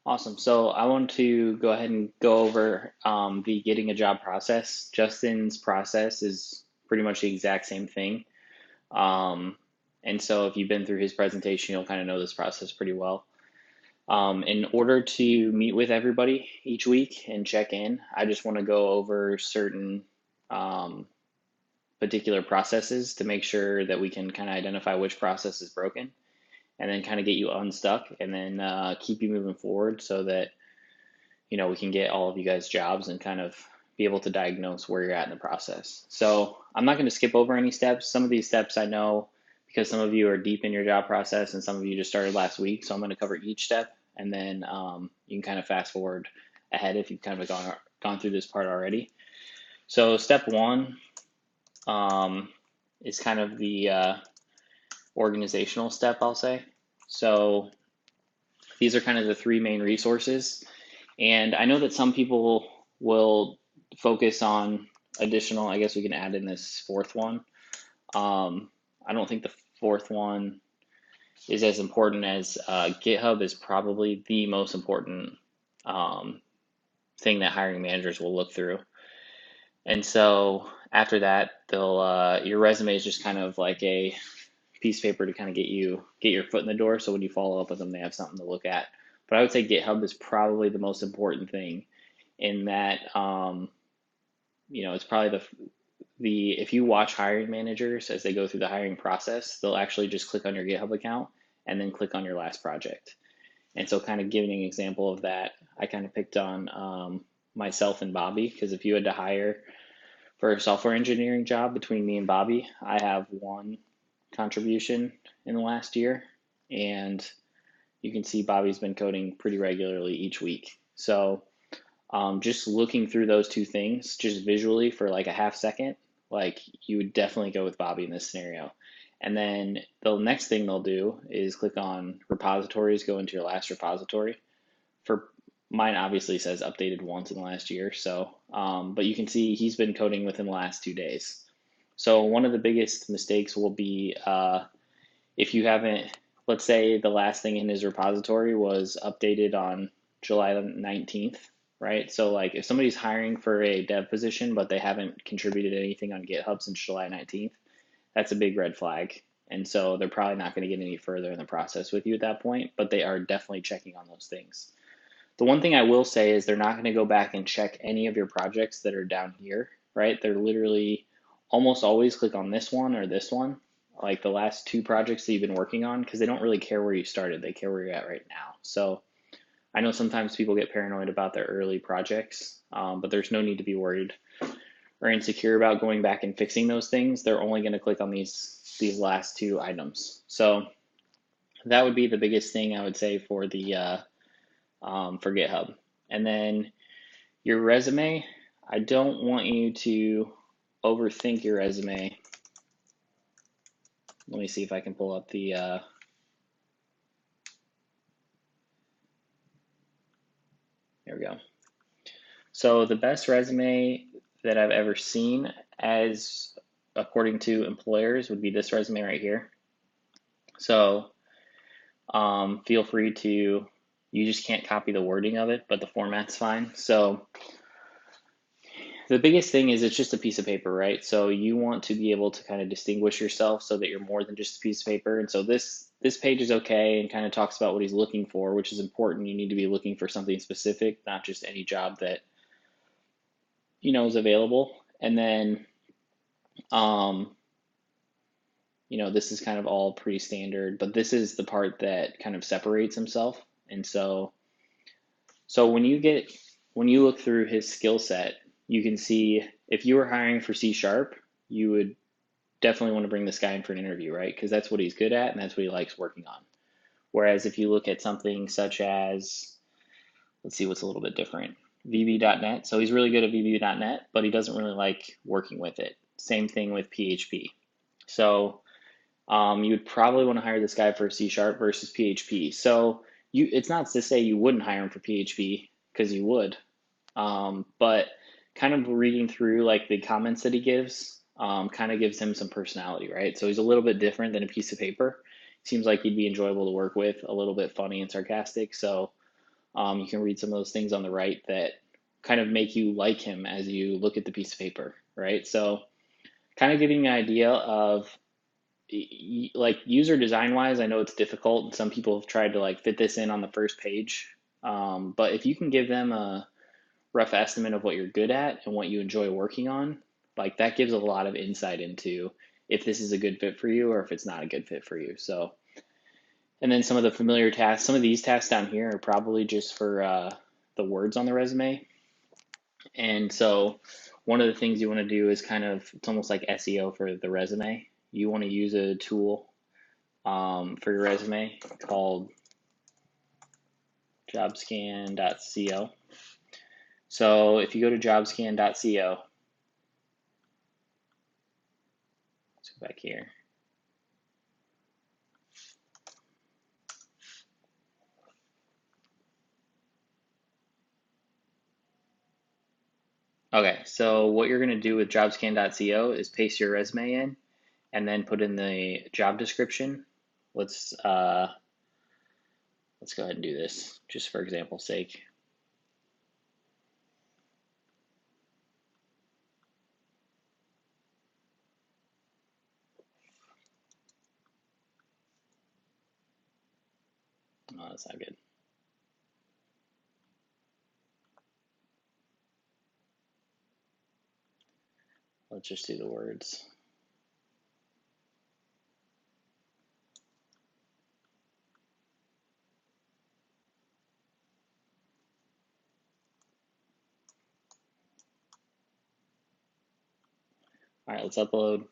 Awesome. So I want to go ahead and go over the getting a job process. Justin's process is pretty much the exact same thing. Um, and so if you've been through his presentation, you'll kind of know this process pretty well. In order to meet with everybody each week and check in, I just want to go over certain um, particular processes to make sure that we can kind of identify which process is broken and then kind of get you unstuck and then keep you moving forward so that we can get all of you guys jobs and kind of be able to diagnose where you're at in the process. So I'm not going to skip over any steps. Some of these steps I know because some of you are deep in your job process and some of you just started last week. So I'm going to cover each step and then you can kind of fast forward ahead if you've kind of gone through this part already. So step one um, is kind of the organizational step, I'll say. So these are kind of the three main resources. And I know that some people will focus on additional, I guess we can add in this fourth one. I don't think the fourth one is as important as GitHub is probably the most important um, thing that hiring managers will look through. And so after that, they'll your resume is just kind of like a piece of paper to kind of get your foot in the door. So when you follow up with them, they have something to look at. But I would say GitHub is probably the most important thing in that it's probably the if you watch hiring managers as they go through the hiring process, they'll actually just click on your GitHub account and then click on your last project. And so, kind of giving an example of that, I kind of picked on myself and Bobby because if you had to hire for a software engineering job between me and Bobby, I have one contribution in the last year, and you can see Bobby's been coding pretty regularly each week. So just looking through those two things, just visually for like a half second, like you would definitely go with Bobby in this scenario. And then the next thing they'll do is click on repositories, go into your last repository. For mine, obviously says updated once in the last year. So, but you can see he's been coding within the last 2 days. So one of the biggest mistakes will be if you haven't, let's say the last thing in his repository was updated on July 19th, right? So like if somebody's hiring for a dev position, but they haven't contributed anything on GitHub since July 19th, that's a big red flag. And so they're probably not going to get any further in the process with you at that point, but they are definitely checking on those things. The one thing I will say is they're not going to go back and check any of your projects that are down here, right? They're literally almost always click on this one or this one, like the last two projects that you've been working on, because they don't really care where you started. They care where you're at right now. So I know sometimes people get paranoid about their early projects, but there's no need to be worried or insecure about going back and fixing those things. They're only going to click on these last two items. So that would be the biggest thing I would say for the for GitHub. And then your resume, I don't want you to overthink your resume. Let me see if I can pull up the, here we go. So the best resume that I've ever seen as according to employers would be this resume right here. So feel free to, you just can't copy the wording of it, but the format's fine. So the biggest thing is it's just a piece of paper, right? So you want to be able to kind of distinguish yourself so that you're more than just a piece of paper. And so this page is okay and kind of talks about what he's looking for, which is important. You need to be looking for something specific, not just any job that is available. And then um, this is kind of all pretty standard, but this is the part that kind of separates himself. And so when you look through his skill set, you can see if you were hiring for C Sharp, you would definitely want to bring this guy in for an interview, right? Because that's what he's good at and that's what he likes working on. Whereas if you look at something such as, let's see what's a little bit different, VB.NET. So he's really good at VB.NET, but he doesn't really like working with it. Same thing with PHP. So you would probably want to hire this guy for C Sharp versus PHP. So it's not to say you wouldn't hire him for PHP because you would, but kind of reading through like the comments that he gives kind of gives him some personality, right? So he's a little bit different than a piece of paper. Seems like he'd be enjoyable to work with, a little bit funny and sarcastic. So You can read some of those things on the right that kind of make you like him as you look at the piece of paper, right? So kind of giving an idea of like user design wise, I know it's difficult and some people have tried to like fit this in on the first page. But if you can give them a rough estimate of what you're good at and what you enjoy working on, like that gives a lot of insight into if this is a good fit for you or if it's not a good fit for you. So, and then some of the familiar tasks, some of these tasks down here are probably just for the words on the resume. And so, one of the things you want to do is kind of, it's almost like SEO for the resume. You want to use a tool for your resume called jobscan.co. So if you go to jobscan.co, let's go back here. Okay, so what you're going to do with jobscan.co is paste your resume in and then put in the job description. Let's go ahead and do this just for example's sake. Oh, that's not good. Let's just do the words. All right, let's upload.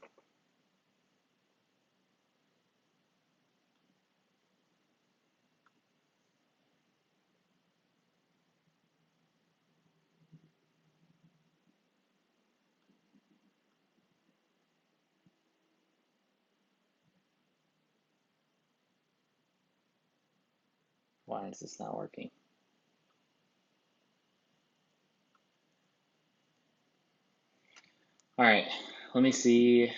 Why is this not working? All right, let me see.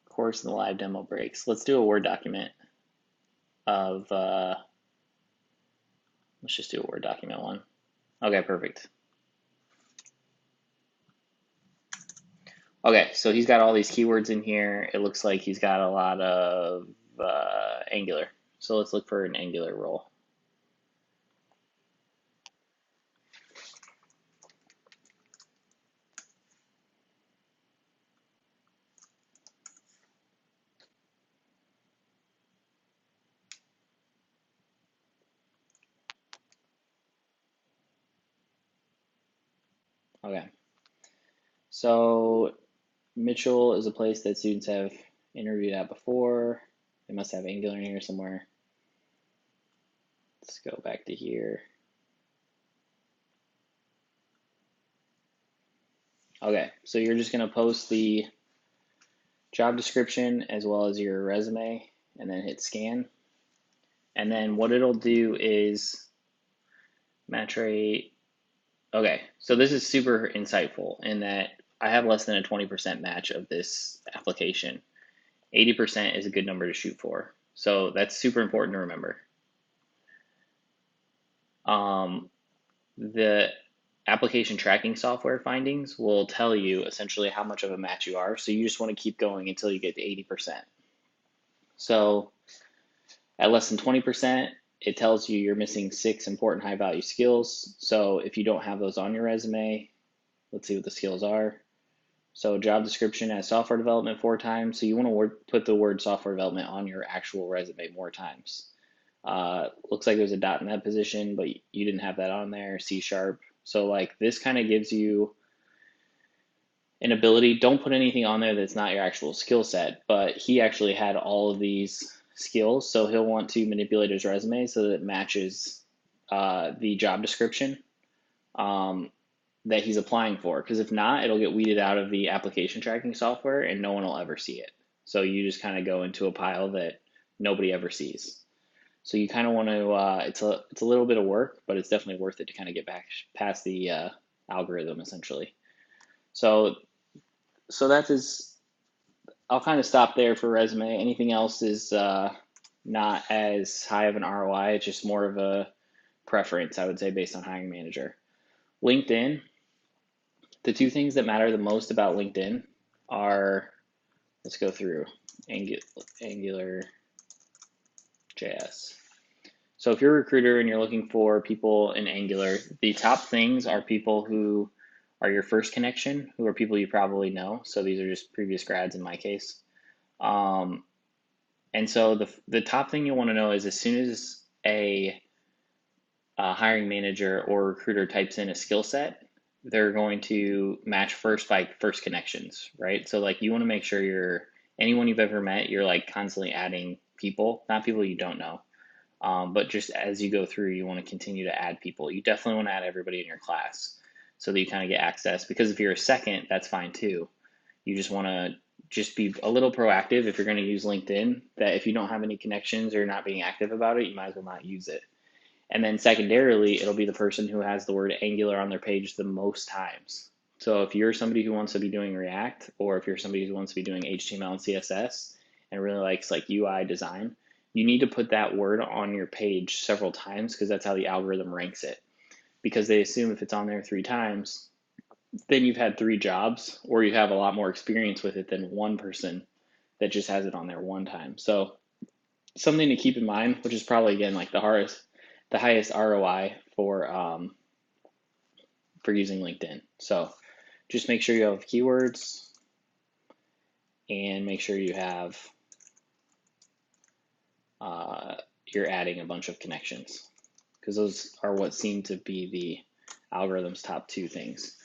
Course and the live demo breaks. Let's do a Word document of, let's just do a Word document one. Okay, perfect. Okay, so he's got all these keywords in here. It looks like he's got a lot of Angular. So let's look for an Angular role. Okay, so Mitchell is a place that students have interviewed at before. They must have Angular in here somewhere. Let's go back to here. Okay, so you're just going to post the job description as well as your resume and then hit scan. And then what it'll do is match rate. Okay, so this is super insightful in that I have less than a 20% match of this application. 80% is a good number to shoot for. So that's super important to remember. The application tracking software findings will tell you essentially how much of a match you are. So you just want to keep going until you get to 80%. So at less than 20%, it tells you you're missing 6 important high value skills. So if you don't have those on your resume, let's see what the skills are. So job description as software development 4 times. So you want to put the word software development on your actual resume more times. Looks like there's a .NET position, but you didn't have that on there, C#. So like this kind of gives you an ability. Don't put anything on there that's not your actual skill set, but he actually had all of these skills, so he'll want to manipulate his resume so that it matches the job description that he's applying for. Because if not, it'll get weeded out of the application tracking software and no one will ever see it. So you just kind of go into a pile that nobody ever sees. So you kind of want to. It's a little bit of work, but it's definitely worth it to kind of get back past the algorithm essentially. So that is. I'll kind of stop there for resume. Anything else is not as high of an ROI. It's just more of a preference, I would say, based on hiring manager. LinkedIn, the two things that matter the most about LinkedIn are, let's go through Angular JS. So if you're a recruiter and you're looking for people in Angular, the top things are people who are your first connection, who are people you probably know. So these are just previous grads in my case. Um, and so the top thing you want to know is as soon as a hiring manager or recruiter types in a skill set, they're going to match first by first connections, right? So like you want to make sure anyone you've ever met, you're like constantly adding people, not people you don't know. But just as you go through, you want to continue to add people. You definitely want to add everybody in your class so that you kind of get access. Because if you're a second, that's fine too. You just want to just be a little proactive if you're going to use LinkedIn, that if you don't have any connections or not being active about it, you might as well not use it. And then secondarily, it'll be the person who has the word Angular on their page the most times. So if you're somebody who wants to be doing React, or if you're somebody who wants to be doing HTML and CSS and really likes like UI design, you need to put that word on your page several times because that's how the algorithm ranks it. Because they assume if it's on there 3 times, then you've had 3 jobs or you have a lot more experience with it than one person that just has it on there 1 time. So something to keep in mind, which is probably again like the highest ROI for using LinkedIn. So just make sure you have keywords and make sure you have you're adding a bunch of connections because those are what seem to be the algorithm's top 2 things.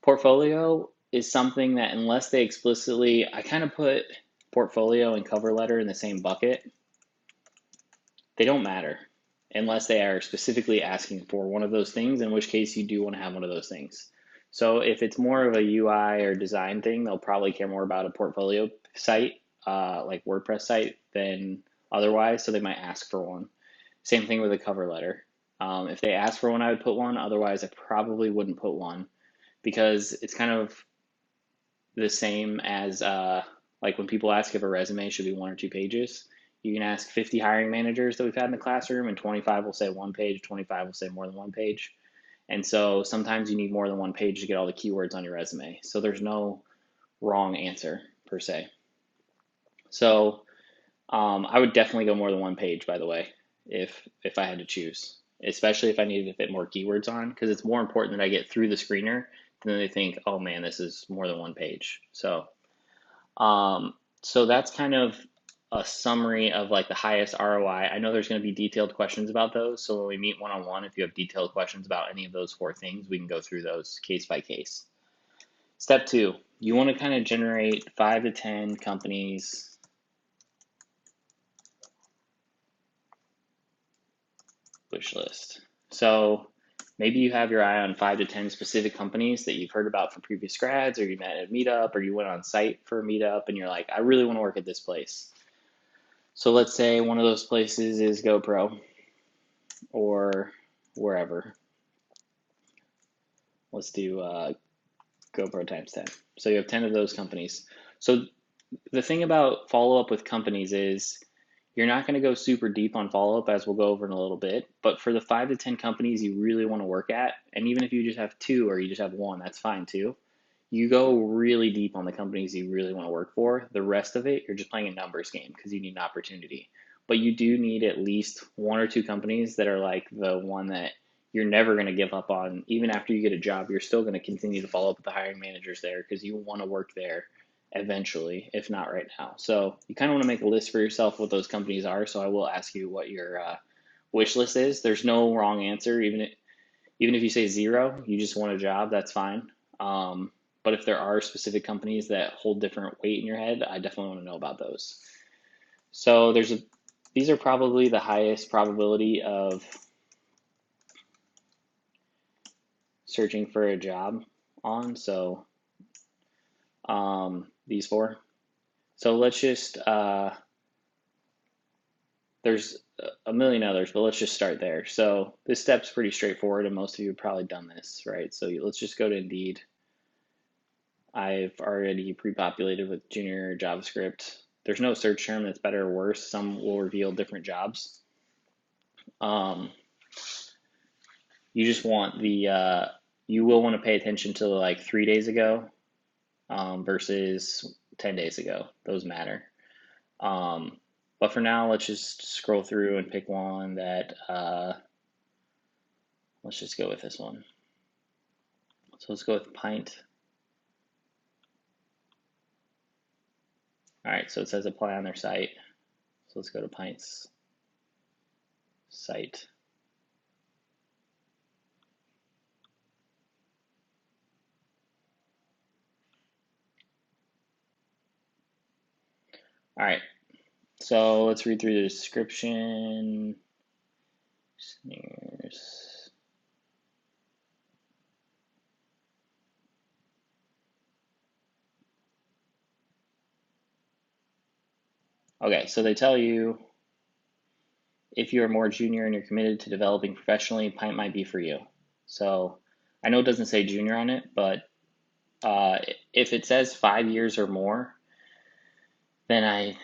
Portfolio is something that unless they explicitly, I kind of put portfolio and cover letter in the same bucket. They don't matter unless they are specifically asking for one of those things, in which case you do want to have one of those things. So if it's more of a UI or design thing, they'll probably care more about a portfolio site, like WordPress site, than otherwise. So they might ask for one. Same thing with a cover letter. If they ask for one, I would put one. Otherwise, I probably wouldn't put one because it's kind of the same as like when people ask if a resume should be 1 or 2 pages. You can ask 50 hiring managers that we've had in the classroom, and 25 will say 1 page, 25 will say more than 1 page. And so sometimes you need more than 1 page to get all the keywords on your resume. So there's no wrong answer per se. So I would definitely go more than 1 page, by the way, if I had to choose, especially if I needed to fit more keywords on, because it's more important that I get through the screener than they think, oh man, this is more than 1 page. Um, so that's kind of a summary of like the highest ROI. I know there's going to be detailed questions about those. So when we meet one-on-one, if you have detailed questions about any of those 4 things, we can go through those case by case. Step 2, you want to kind of generate 5 to 10 companies wish list. So maybe you have your eye on 5 to 10 specific companies that you've heard about from previous grads, or you met at a meetup, or you went on site for a meetup, and you're like, I really want to work at this place. So let's say one of those places is GoPro or wherever. Let's do GoPro times 10. So you have 10 of those companies. So the thing about follow up with companies is you're not going to go super deep on follow up, as we'll go over in a little bit. But for the 5 to 10 companies you really want to work at, and even if you just have 2 or you just have 1, that's fine too. You go really deep on the companies you really want to work for. The rest of it, you're just playing a numbers game because you need an opportunity. But you do need at least 1 or 2 companies that are like the one that you're never going to give up on. Even after you get a job, you're still going to continue to follow up with the hiring managers there because you want to work there eventually, if not right now. So you kind of want to make a list for yourself what those companies are. So I will ask you what your wish list is. There's no wrong answer. Even if you say 0, you just want a job, that's fine. But if there are specific companies that hold different weight in your head, I definitely want to know about those. So these are probably the highest probability of searching for a job on. So these 4. So let's just, there's a million others, but let's just start there. So this step's pretty straightforward, and most of you have probably done this, right? So let's just go to Indeed. I've already pre-populated with junior JavaScript there's no search term that's better or worse. Some will reveal different jobs. Um, you just want you will want to pay attention to like 3 days ago versus 10 days ago. Those matter. Um, but for now, let's just scroll through and pick one that, let's just go with this one. So let's go with pint. All right, so it says apply on their site. So let's go to Pint's site. All right, so let's read through the description. Snares. Okay, so they tell you if you're more junior and you're committed to developing professionally, Pint might be for you. So I know it doesn't say junior on it, but if it says 5 years or more, then I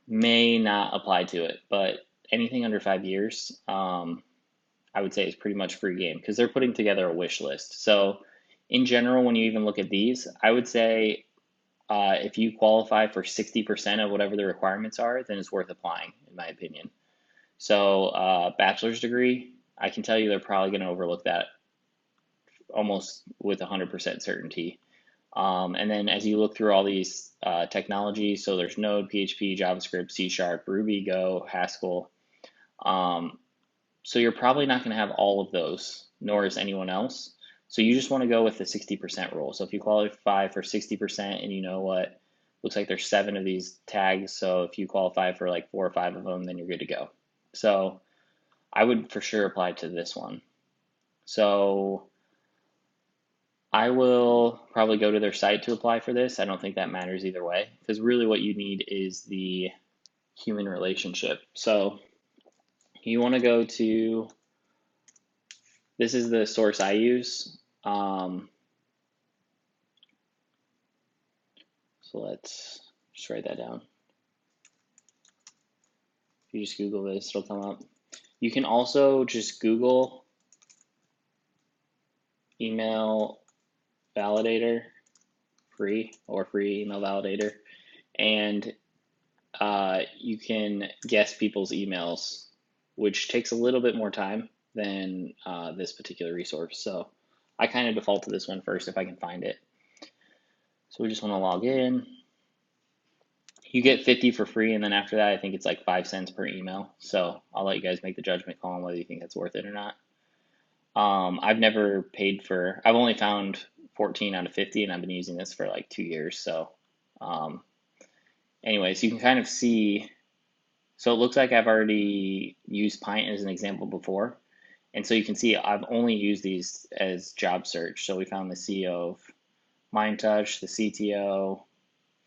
may not apply to it. But anything under 5 years, I would say is pretty much free game because they're putting together a wish list. So in general, when you even look at these, I would say if you qualify for 60% of whatever the requirements are, then it's worth applying, in my opinion. So bachelor's degree, I can tell you they're probably going to overlook that almost with 100% certainty. And then as you look through all these technologies, so there's Node, PHP, JavaScript, C Sharp, Ruby, Go, Haskell. So you're probably not going to have all of those, nor is anyone else. So you just want to go with the 60% rule. So if you qualify for 60% and you know what, looks like there's 7 of these tags. So if you qualify for like 4 or 5 of them, then you're good to go. So I would for sure apply to this one. So I will probably go to their site to apply for this. I don't think that matters either way, because really what you need is the human relationship. So you want to go to, this is the source I use. So let's just write that down. If you just Google this, it'll come up. You can also just Google email validator free or free email validator, and you can guess people's emails, which takes a little bit more time than this particular resource. So I kind of default to this one first if I can find it. So we just want to log in. You get 50 for free, and then after that, I think it's like 5 cents per email. So I'll let you guys make the judgment call on whether you think that's worth it or not. I've never paid for, I've only found 14 out of 50, and I've been using this for like 2 years. So, anyways, you can kind of see. So it looks like I've already used Pint as an example before. And so you can see I've only used these as job search. So we found the CEO of MindTouch, the CTO,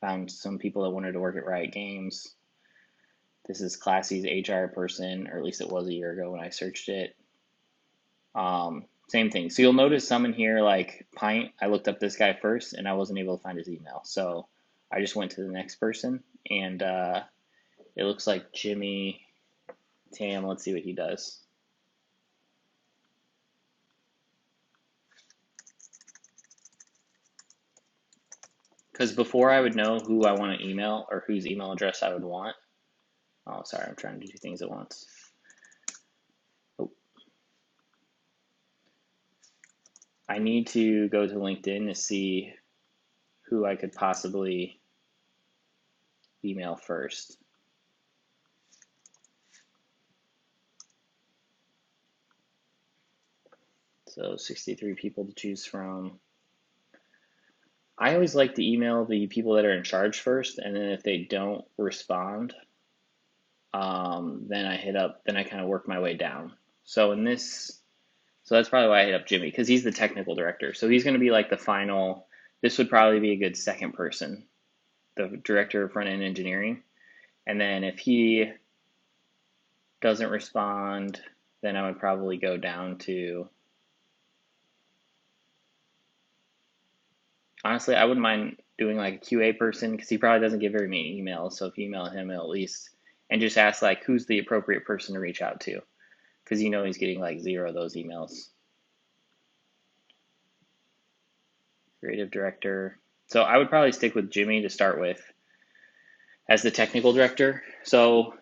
found some people that wanted to work at Riot Games. This is Classy's HR person, or at least it was a year ago when I searched it. Same thing. So you'll notice some in here like Pint, I looked up this guy first and I wasn't able to find his email. So I just went to the next person, and it looks like Jimmy Tam. Let's see what he does. Because before I would know who I want to email or whose email address I would want. Oh, sorry, I'm trying to do 2 things at once. Oh. I need to go to LinkedIn to see who I could possibly email first. So 63 people to choose from. I always like to email the people that are in charge first, and then if they don't respond, then I kind of work my way down. So so that's probably why I hit up Jimmy, because he's the technical director. So he's going to be like the final, this would probably be a good second person, the director of front end engineering. And then if he doesn't respond, then I would probably go down to, honestly, I wouldn't mind doing like a QA person, because he probably doesn't get very many emails. So if you email him at least, and just ask like who's the appropriate person to reach out to, because you know he's getting like 0 of those emails. Creative director. So I would probably stick with Jimmy to start with as the technical director. So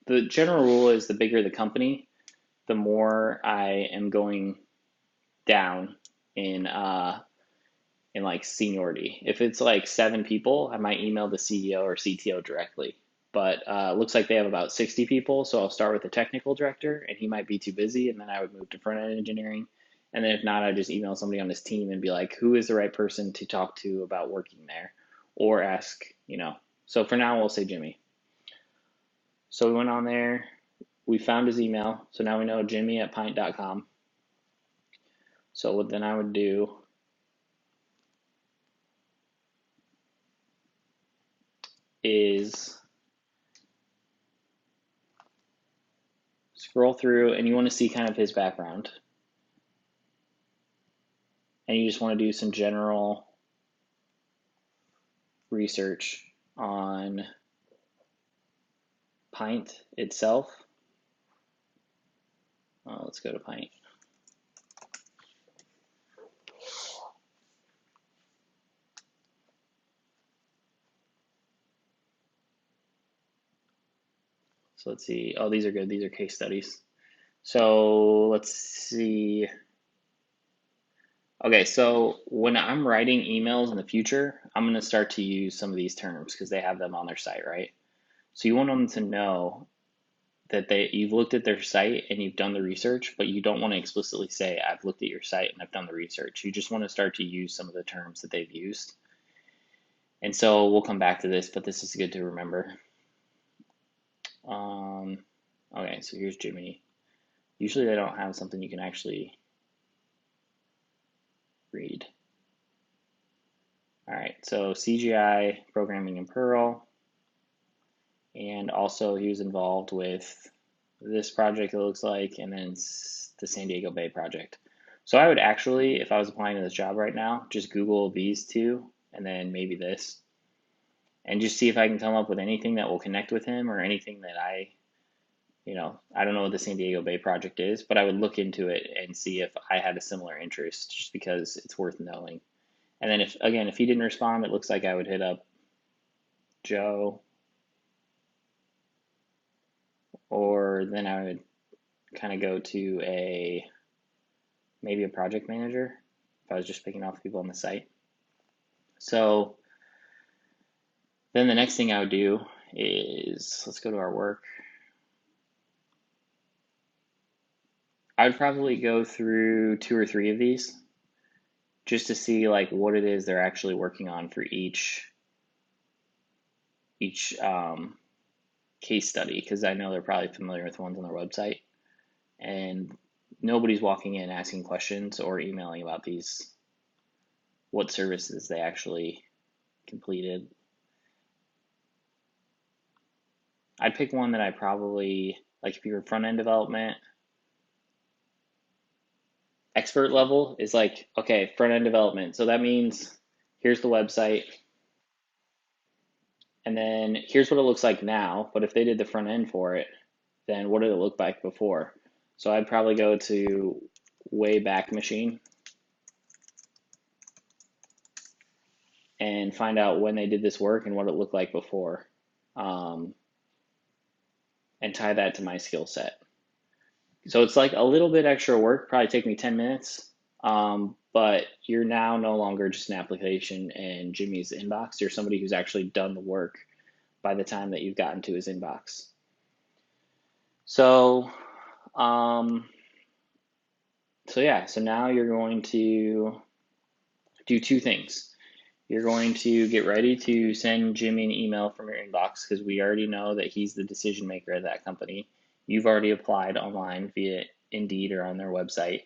the general rule is the bigger the company, the more I am going down in like seniority. If it's like 7 people, I might email the CEO or CTO directly. But looks like they have about 60 people, so I'll start with the technical director, and he might be too busy, and then I would move to front end engineering. And then if not, I just email somebody on his team and be like, who is the right person to talk to about working there, or ask, you know. So for now, we'll say Jimmy. So we went on there, we found his email, so now we know Jimmy@pint.com. So what then I would do is scroll through, and you want to see kind of his background. And you just want to do some general research on Pint itself. Let's go to Pint. So let's see. Oh, these are good. These are case studies. So let's see. Okay, so when I'm writing emails in the future, I'm going to start to use some of these terms because they have them on their site, right? So you want them to know that you've looked at their site and you've done the research, but you don't want to explicitly say, I've looked at your site and I've done the research. You just want to start to use some of the terms that they've used. And so we'll come back to this, but this is good to remember. Okay, so here's Jimmy. Usually they don't have something you can actually read. All right, so CGI, programming in Perl, and also he was involved with this project, it looks like, and then the San Diego Bay project. So I would actually, if I was applying to this job right now, just Google these two and then maybe this, and just see if I can come up with anything that will connect with him or anything that I don't know what the San Diego Bay project is, but I would look into it and see if I had a similar interest, just because it's worth knowing. And then if he didn't respond, it looks like I would hit up Joe, or then I would kind of go to maybe a project manager if I was just picking off people on the site. So then the next thing I would do is, let's go to our work. I'd probably go through 2 or 3 of these just to see like what it is they're actually working on for each case study, because I know they're probably familiar with ones on their website, and nobody's walking in asking questions or emailing about these, what services they actually completed. I'd pick one that I probably, like if you're front-end development, expert level is like, okay, front-end development. So that means here's the website, and then here's what it looks like now. But if they did the front end for it, then what did it look like before? So I'd probably go to Wayback Machine and find out when they did this work and what it looked like before, and tie that to my skill set. So it's like a little bit extra work, probably take me 10 minutes, but you're now no longer just an application in Jimmy's inbox. You're somebody who's actually done the work by the time that you've gotten to his inbox. So, so now you're going to do 2 things. You're going to get ready to send Jimmy an email from your inbox, because we already know that he's the decision maker at that company. You've already applied online via Indeed or on their website.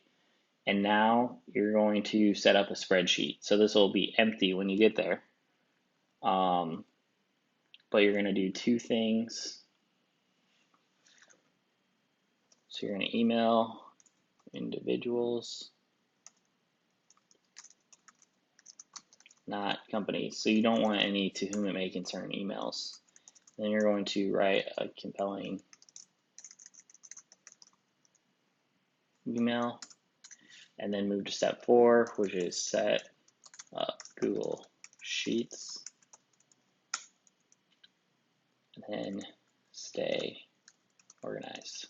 And now you're going to set up a spreadsheet. So this will be empty when you get there. But you're going to do 2 things. So you're going to email individuals, not companies. So you don't want any to whom it may concern emails. Then you're going to write a compelling email and then move to step 4, which is set up Google Sheets and then stay organized.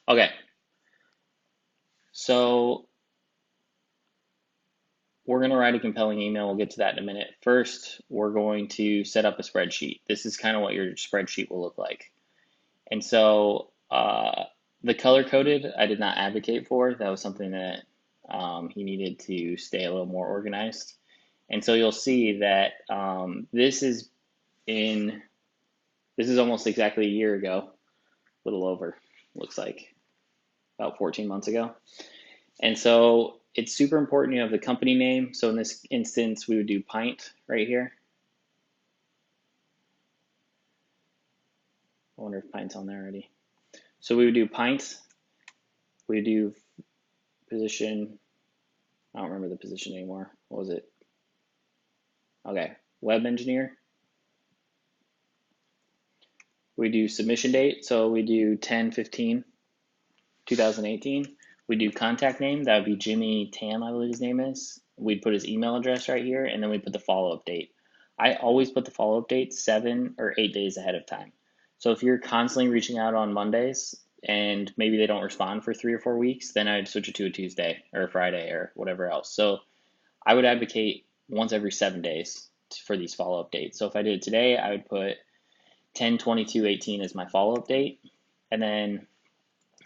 Okay, so we're going to write a compelling email. We'll get to that in a minute. First, we're going to set up a spreadsheet. This is kind of what your spreadsheet will look like. And so the color coded, I did not advocate for. That was something that he needed to stay a little more organized. And so you'll see that this is almost exactly a year ago, a little over, looks like about 14 months ago. And so it's super important you have the company name. So in this instance, we would do Pint right here. I wonder if Pint's on there already. So we would do Pint. We would do position. I don't remember the position anymore. What was it? Okay, web engineer. We do submission date. So we do 10/15/2018. We do contact name. That would be Jimmy Tam, I believe his name is. We'd put his email address right here, and then we put the follow-up date. I always put the follow-up date 7 or 8 days ahead of time. So if you're constantly reaching out on Mondays and maybe they don't respond for 3 or 4 weeks, then I'd switch it to a Tuesday or a Friday or whatever else. So I would advocate once every 7 days for these follow-up dates. So if I did it today, I would put 10/22/18 as my follow-up date, and then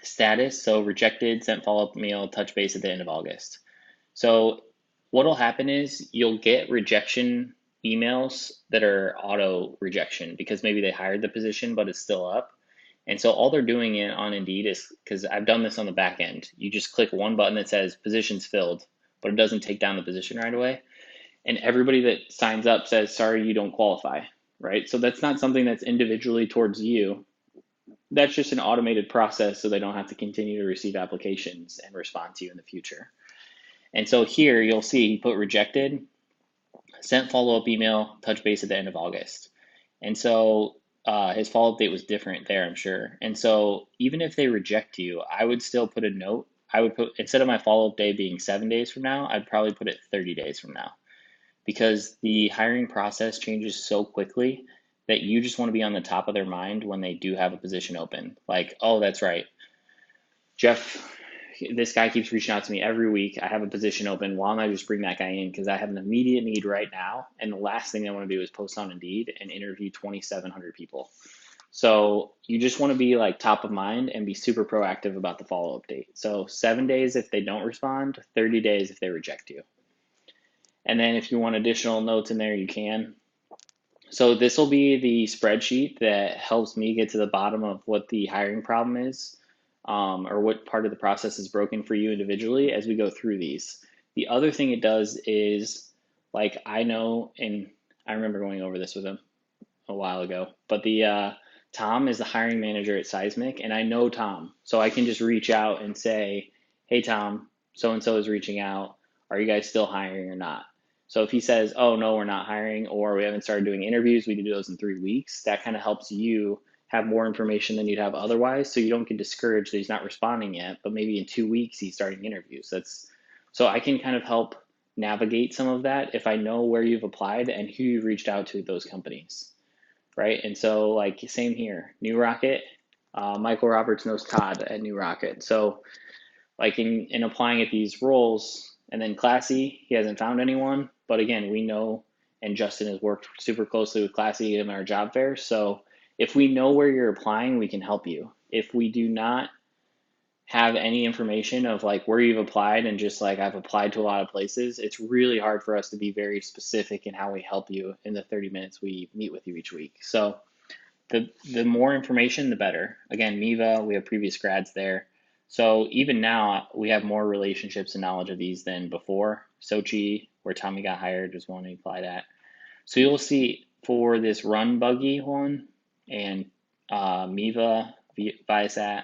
status, so rejected, sent follow-up mail, touch base at the end of August. So what'll happen is you'll get rejection emails that are auto rejection because maybe they hired the position but it's still up. And so all they're doing it on Indeed is, because I've done this on the back end, you just click one button that says positions filled, but it doesn't take down the position right away. And everybody that signs up says, sorry, you don't qualify, right? So that's not something that's individually towards you. That's just an automated process so they don't have to continue to receive applications and respond to you in the future. And so here you'll see he put rejected, sent follow-up email, touch base at the end of August. And so his follow-up date was different there, I'm sure. And so even if they reject you, I would still put a note. I would put, instead of my follow-up day being 7 days from now, I'd probably put it 30 days from now, because the hiring process changes so quickly that you just want to be on the top of their mind when they do have a position open. Like, oh, that's right, Jeff, this guy keeps reaching out to me every week. I have a position open. Why don't I just bring that guy in? Because I have an immediate need right now. And the last thing I want to do is post on Indeed and interview 2,700 people. So you just want to be like top of mind and be super proactive about the follow-up date. So 7 days if they don't respond, 30 days if they reject you. And then if you want additional notes in there, you can. So this will be the spreadsheet that helps me get to the bottom of what the hiring problem is, or what part of the process is broken for you individually as we go through these. The other thing it does is, like, I know, and I remember going over this with him a while ago, but the Tom is the hiring manager at Seismic, and I know Tom, so I can just reach out and say, hey Tom, so and so is reaching out. Are you guys still hiring or not? So if he says, oh no, we're not hiring, or we haven't started doing interviews, we can do those in 3 weeks, that kind of helps you have more information than you'd have otherwise, so you don't get discouraged that he's not responding yet, but maybe in 2 weeks he's starting interviews. So I can kind of help navigate some of that if I know where you've applied and who you've reached out to at those companies, right? And so, like, same here, New Rocket, Michael Roberts knows Todd at New Rocket. So like in applying at these roles, and then Classy, he hasn't found anyone, but again, we know, and Justin has worked super closely with Classy in our job fairs. So if we know where you're applying, we can help you. If we do not have any information of like where you've applied and just like I've applied to a lot of places, it's really hard for us to be very specific in how we help you in the 30 minutes we meet with you each week. So the more information, the better. Again, Miva, we have previous grads there. So even now, we have more relationships and knowledge of these than before. Sochi, where Tommy got hired, was one we applied at. So you'll see for this Run Buggy one and Miva, Viasat,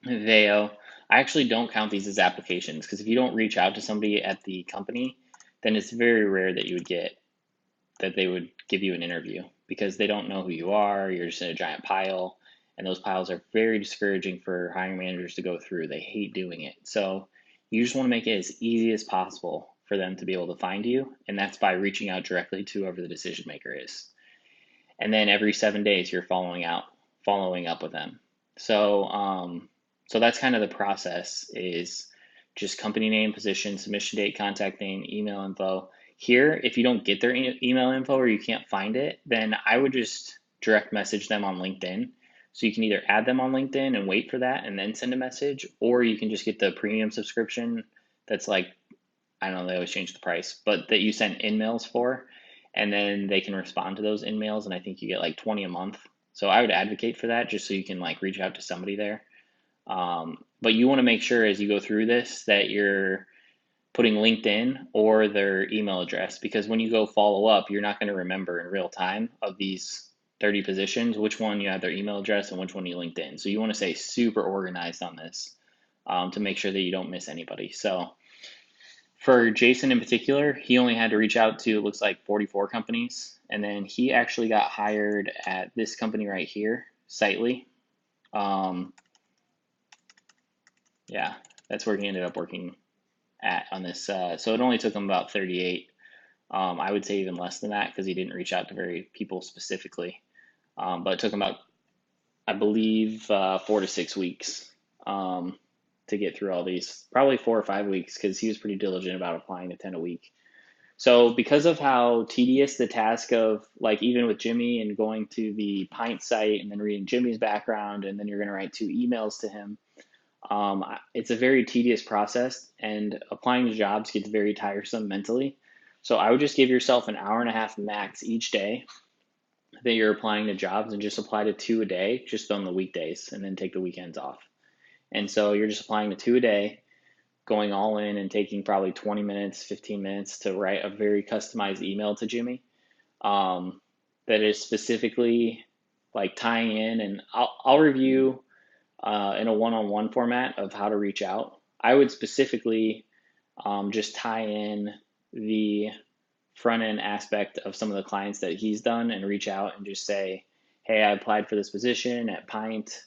Veo, I actually don't count these as applications, because if you don't reach out to somebody at the company, then it's very rare that they would give you an interview because they don't know who you are. You're just in a giant pile, and those piles are very discouraging for hiring managers to go through. They hate doing it. So you just want to make it as easy as possible for them to be able to find you, and that's by reaching out directly to whoever the decision maker is. And then every 7 days, you're following up with them. So that's kind of the process is just company name, position, submission date, contact name, email info. Here, if you don't get their email info or you can't find it, then I would just direct message them on LinkedIn. So you can either add them on LinkedIn and wait for that and then send a message, or you can just get the premium subscription that's like, I don't know, they always change the price, but that you send in-mails for, and then they can respond to those in-mails, and I think you get like 20 a month. So I would advocate for that just so you can like reach out to somebody there. But you want to make sure as you go through this that you're putting LinkedIn or their email address, because when you go follow up, you're not going to remember in real time of these 30 positions which one you have their email address and which one you LinkedIn. So you want to stay super organized on this to make sure that you don't miss anybody. So for Jason in particular, he only had to reach out to, it looks like 44 companies. And then he actually got hired at this company right here, Sightly. Um, yeah, that's where he ended up working at on this. So it only took him about 38. I would say even less than that because he didn't reach out to very people specifically. But it took him about, I believe, 4 to 6 weeks to get through all these. Probably 4 or 5 weeks because he was pretty diligent about applying to 10 a week. So because of how tedious the task of like even with Jimmy and going to the Pint site and then reading Jimmy's background and then you're going to write 2 emails to him, it's a very tedious process and applying to jobs gets very tiresome mentally. So I would just give yourself an hour and a half max each day that you're applying to jobs and just apply to 2 a day just on the weekdays and then take the weekends off. And so you're just applying to 2 a day, going all in and taking probably 20 minutes, 15 minutes to write a very customized email to Jimmy that is specifically like tying in. And I'll review in a one-on-one format of how to reach out. I would specifically just tie in the front end aspect of some of the clients that he's done and reach out and just say, hey, I applied for this position at Pint.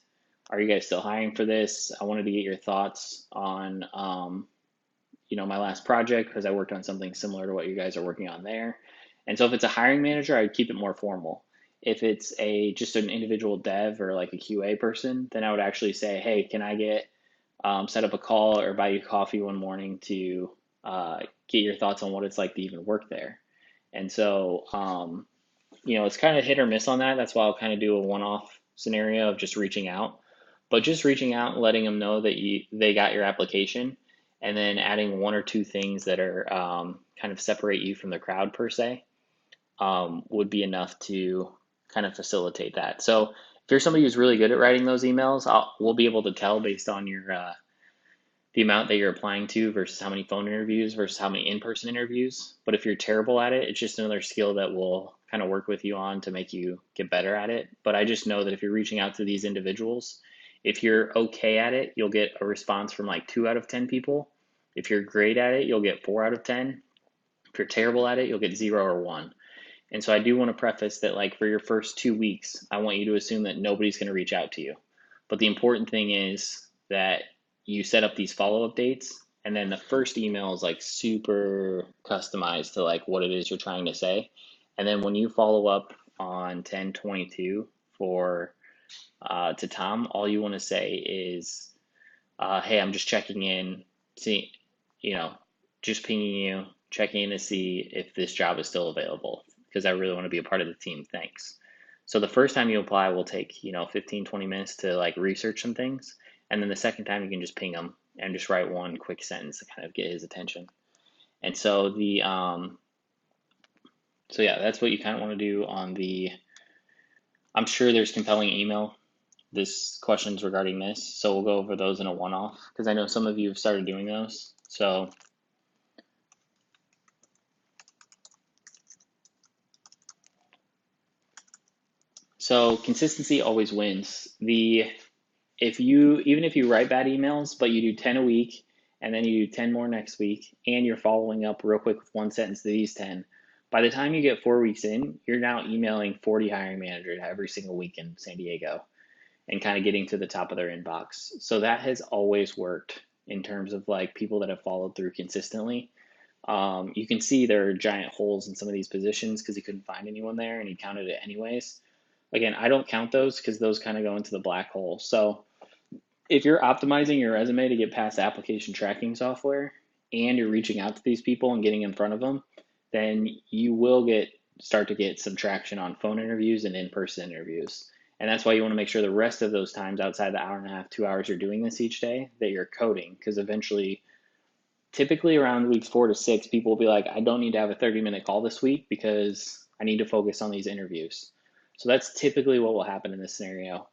Are you guys still hiring for this? I wanted to get your thoughts on my last project because I worked on something similar to what you guys are working on there. And so if it's a hiring manager, I'd keep it more formal. If it's just an individual dev or like a QA person, then I would actually say, hey, can I get set up a call or buy you coffee one morning to get your thoughts on what it's like to even work there. And so, it's kind of hit or miss on that. That's why I'll kind of do a one-off scenario of just reaching out, but just reaching out and letting them know that they got your application, and then adding 1 or 2 things that are kind of separate you from the crowd per se would be enough to kind of facilitate that. So if you're somebody who's really good at writing those emails, we'll be able to tell based on your the amount that you're applying to versus how many phone interviews versus how many in-person interviews. But if you're terrible at it, it's just another skill that we'll kind of work with you on to make you get better at it. But I just know that if you're reaching out to these individuals, if you're okay at it, you'll get a response from like 2 out of 10 people. If you're great at it, you'll get 4 out of 10. If you're terrible at it, you'll get 0 or 1. And so I do want to preface that like for your first 2 weeks, I want you to assume that nobody's going to reach out to you. But the important thing is that you set up these follow-up dates, and then the first email is like super customized to like what it is you're trying to say. And then when you follow up on 10/22 for to Tom, all you want to say is, hey, I'm just checking in, see, just pinging you, checking in to see if this job is still available because I really want to be a part of the team. Thanks. So the first time you apply will take, 15, 20 minutes to like research some things. And then the second time you can just ping them and just write one quick sentence to kind of get his attention. And so so yeah, that's what you kind of want to do on I'm sure there's compelling email this questions regarding this. So we'll go over those in a one-off because I know some of you have started doing those. So consistency always wins. Even if you write bad emails, but you do 10 a week and then you do 10 more next week, and you're following up real quick with one sentence to these 10, by the time you get 4 weeks in, you're now emailing 40 hiring managers every single week in San Diego and kind of getting to the top of their inbox. So that has always worked in terms of like people that have followed through consistently. You can see there are giant holes in some of these positions because he couldn't find anyone there and he counted it anyways. Again, I don't count those because those kind of go into the black hole. So if you're optimizing your resume to get past application tracking software and you're reaching out to these people and getting in front of them, then you will start to get some traction on phone interviews and in-person interviews. And that's why you want to make sure the rest of those times outside the hour and a half, 2 hours you're doing this each day, that you're coding, because eventually, typically around weeks 4 to 6, people will be like, I don't need to have a 30-minute call this week because I need to focus on these interviews. So that's typically what will happen in this scenario.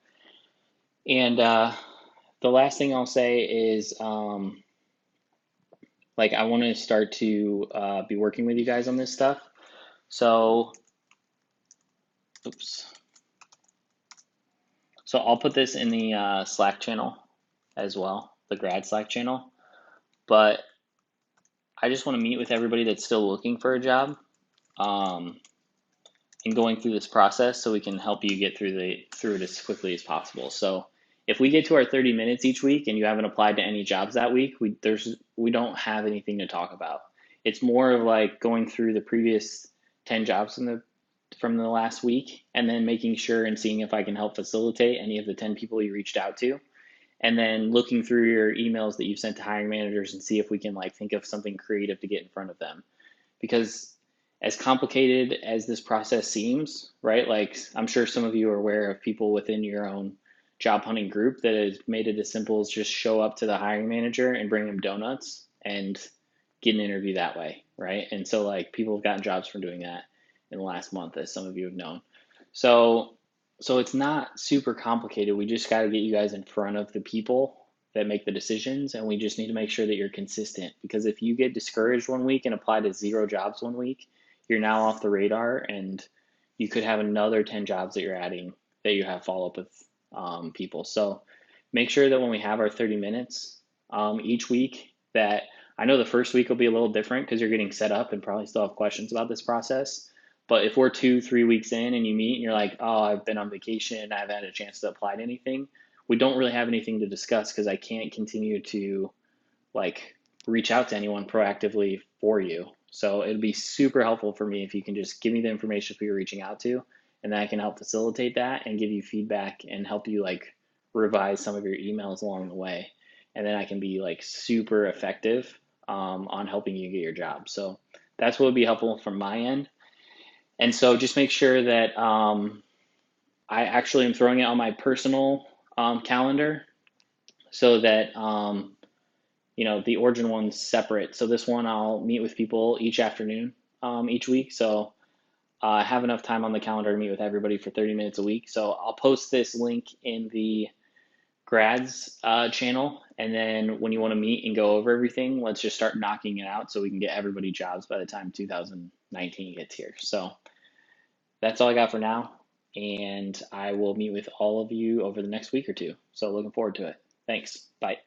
And the last thing I'll say is, like, I want to start to be working with you guys on this stuff. So, oops. So I'll put this in the Slack channel as well, the grad Slack channel. But I just want to meet with everybody that's still looking for a job, and going through this process so we can help you get through it as quickly as possible. So if we get to our 30 minutes each week and you haven't applied to any jobs that week, we don't have anything to talk about. It's more of like going through the previous 10 jobs from the last week and then making sure and seeing if I can help facilitate any of the 10 people you reached out to, and then looking through your emails that you've sent to hiring managers and see if we can like think of something creative to get in front of them. Because as complicated as this process seems, right? Like, I'm sure some of you are aware of people within your own job hunting group that has made it as simple as just show up to the hiring manager and bring them donuts and get an interview that way, right? And so like people have gotten jobs from doing that in the last month, as some of you have known. So so it's not super complicated. We just got to get you guys in front of the people that make the decisions, and we just need to make sure that you're consistent, because if you get discouraged one week and apply to 0 jobs one week, you're now off the radar, and you could have another 10 jobs that you're adding that you have follow up with people. So make sure that when we have our 30 minutes each week, that I know the first week will be a little different because you're getting set up and probably still have questions about this process. But if we're 2, 3 weeks in and you meet and you're like, oh, I've been on vacation, I haven't had a chance to apply to anything, we don't really have anything to discuss because I can't continue to like reach out to anyone proactively for you. So it'd be super helpful for me if you can just give me the information who you're reaching out to, and then I can help facilitate that and give you feedback and help you like revise some of your emails along the way. And then I can be like super effective on helping you get your job. So that's what would be helpful from my end. And so just make sure that I actually am throwing it on my personal calendar so that the Origin one's separate. So this one I'll meet with people each afternoon, each week. So I have enough time on the calendar to meet with everybody for 30 minutes a week. So I'll post this link in the grads channel. And then when you want to meet and go over everything, let's just start knocking it out so we can get everybody jobs by the time 2019 gets here. So that's all I got for now. And I will meet with all of you over the next week or two. So looking forward to it. Thanks. Bye.